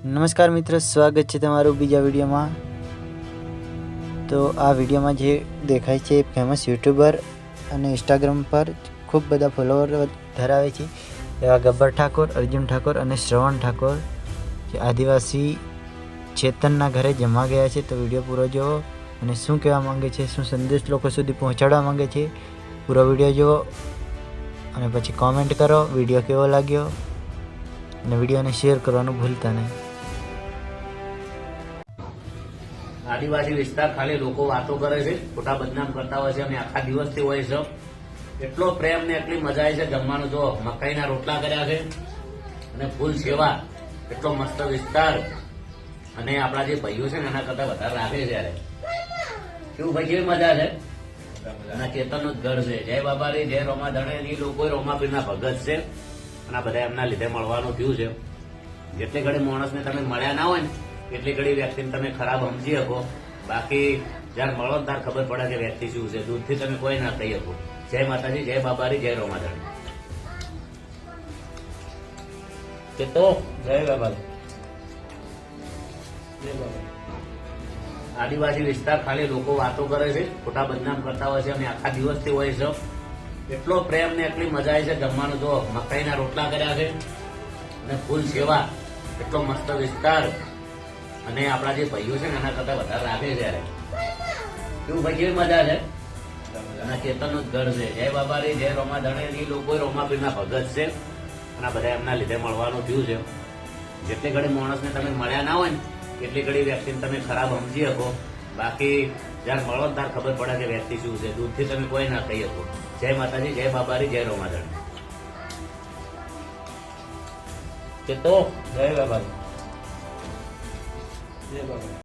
નમસ્કાર મિત્રો, સ્વાગત છે તમારું બીજા વિડીયોમાં। તો આ વિડીયોમાં જે દેખાય છે ફેમસ યુટ્યુબર અને ઇન્સ્ટાગ્રામ પર ખૂબ બધા ફોલોવર ધરાવે છે એવા ગબ્બર ઠાકોર, અર્જુન ઠાકોર અને શ્રવણ ઠાકોર જે આદિવાસી ચેતનના ઘરે જમવા ગયા છે। તો વિડીયો પૂરો જુઓ અને શું કહેવા માંગે છે, શું સંદેશ લોકો સુધી પહોંચાડવા માંગે છે, પૂરો વિડીયો જુઓ અને પછી કોમેન્ટ કરો વિડીયો કેવો લાગ્યો અને વિડીયોને શેર કરવાનું ભૂલતા નહીં। આદિવાસી વિસ્તાર ખાલી લોકો વાતો કરે છે, ખોટા બદનામ કરતા હોય છે અને આખા દિવસથી હોય છે। એટલો પ્રેમ ને એટલી મજા આવી છે જમવાનું। જો મકાઈના રોટલા કર્યા છે અને ફૂલ સેવા, એટલો મસ્ત વિસ્તાર અને આપણા જે ભાઈઓ છે ને એના કરતા વધારે રાખે છે। યારે કેવું ભાઈ, કેવી મજા છે અને ચેતનનું જ ઘર છે। જય બાબારી, જય રોમા ધણે, લોકો રોમાપીરના ભગત છે અને આ બધા એમના લીધે મળવાનું થયું છે। જેટલી ઘડી માણસને તમે મળ્યા ના હોય ને એટલી ઘડી વ્યક્તિને તમે ખરાબ સમજી શકો, બાકી જયારે મળો ત્યારે ખબર પડે કે વ્યક્તિ શું છે। દૂધથી તમે કોઈ ના કહી શકો। જય માતાજી, જય બાબારી, જય રોમાધણ। તો જય બાબારી, જય બાબા। આદિવાસી વિસ્તાર ખાલી લોકો વાતો કરે છે, ખોટા બદનામ કરતા હોય છે અને આખા દિવસથી હોય છે। એટલો પ્રેમ ને એટલી મજા આવી છે જમવાનું। જો મકાઈના રોટલા કર્યા છે અને ફૂલ સેવા, એટલો મસ્ત વિસ્તાર અને આપણા જે ભાઈઓ છે ને એના કરતા વધારે રાખે છે। યારે કેવું ભાઈ, કેવી મજા છે અને ચેતનનું જ ઘર છે। જય બાબારી, જય રોમા ધણે, લોકો રોમાપીરના ભગત છે અને આ બધા એમના લીધે મળવાનું થયું છે। જેટલી ઘડી માણસને તમે મળ્યા ના હોય ને એટલી ઘડી વ્યક્તિને તમે ખરાબ સમજી શકો, બાકી જયારે મળો ત્યારે ખબર પડે કે વ્યક્તિ શું છે। દૂધથી તમે કોઈ ના કહી શકો। જય માતાજી, જય બાબારી, જય રોમા ધણે। તો જય બાબારી, જય બાબા।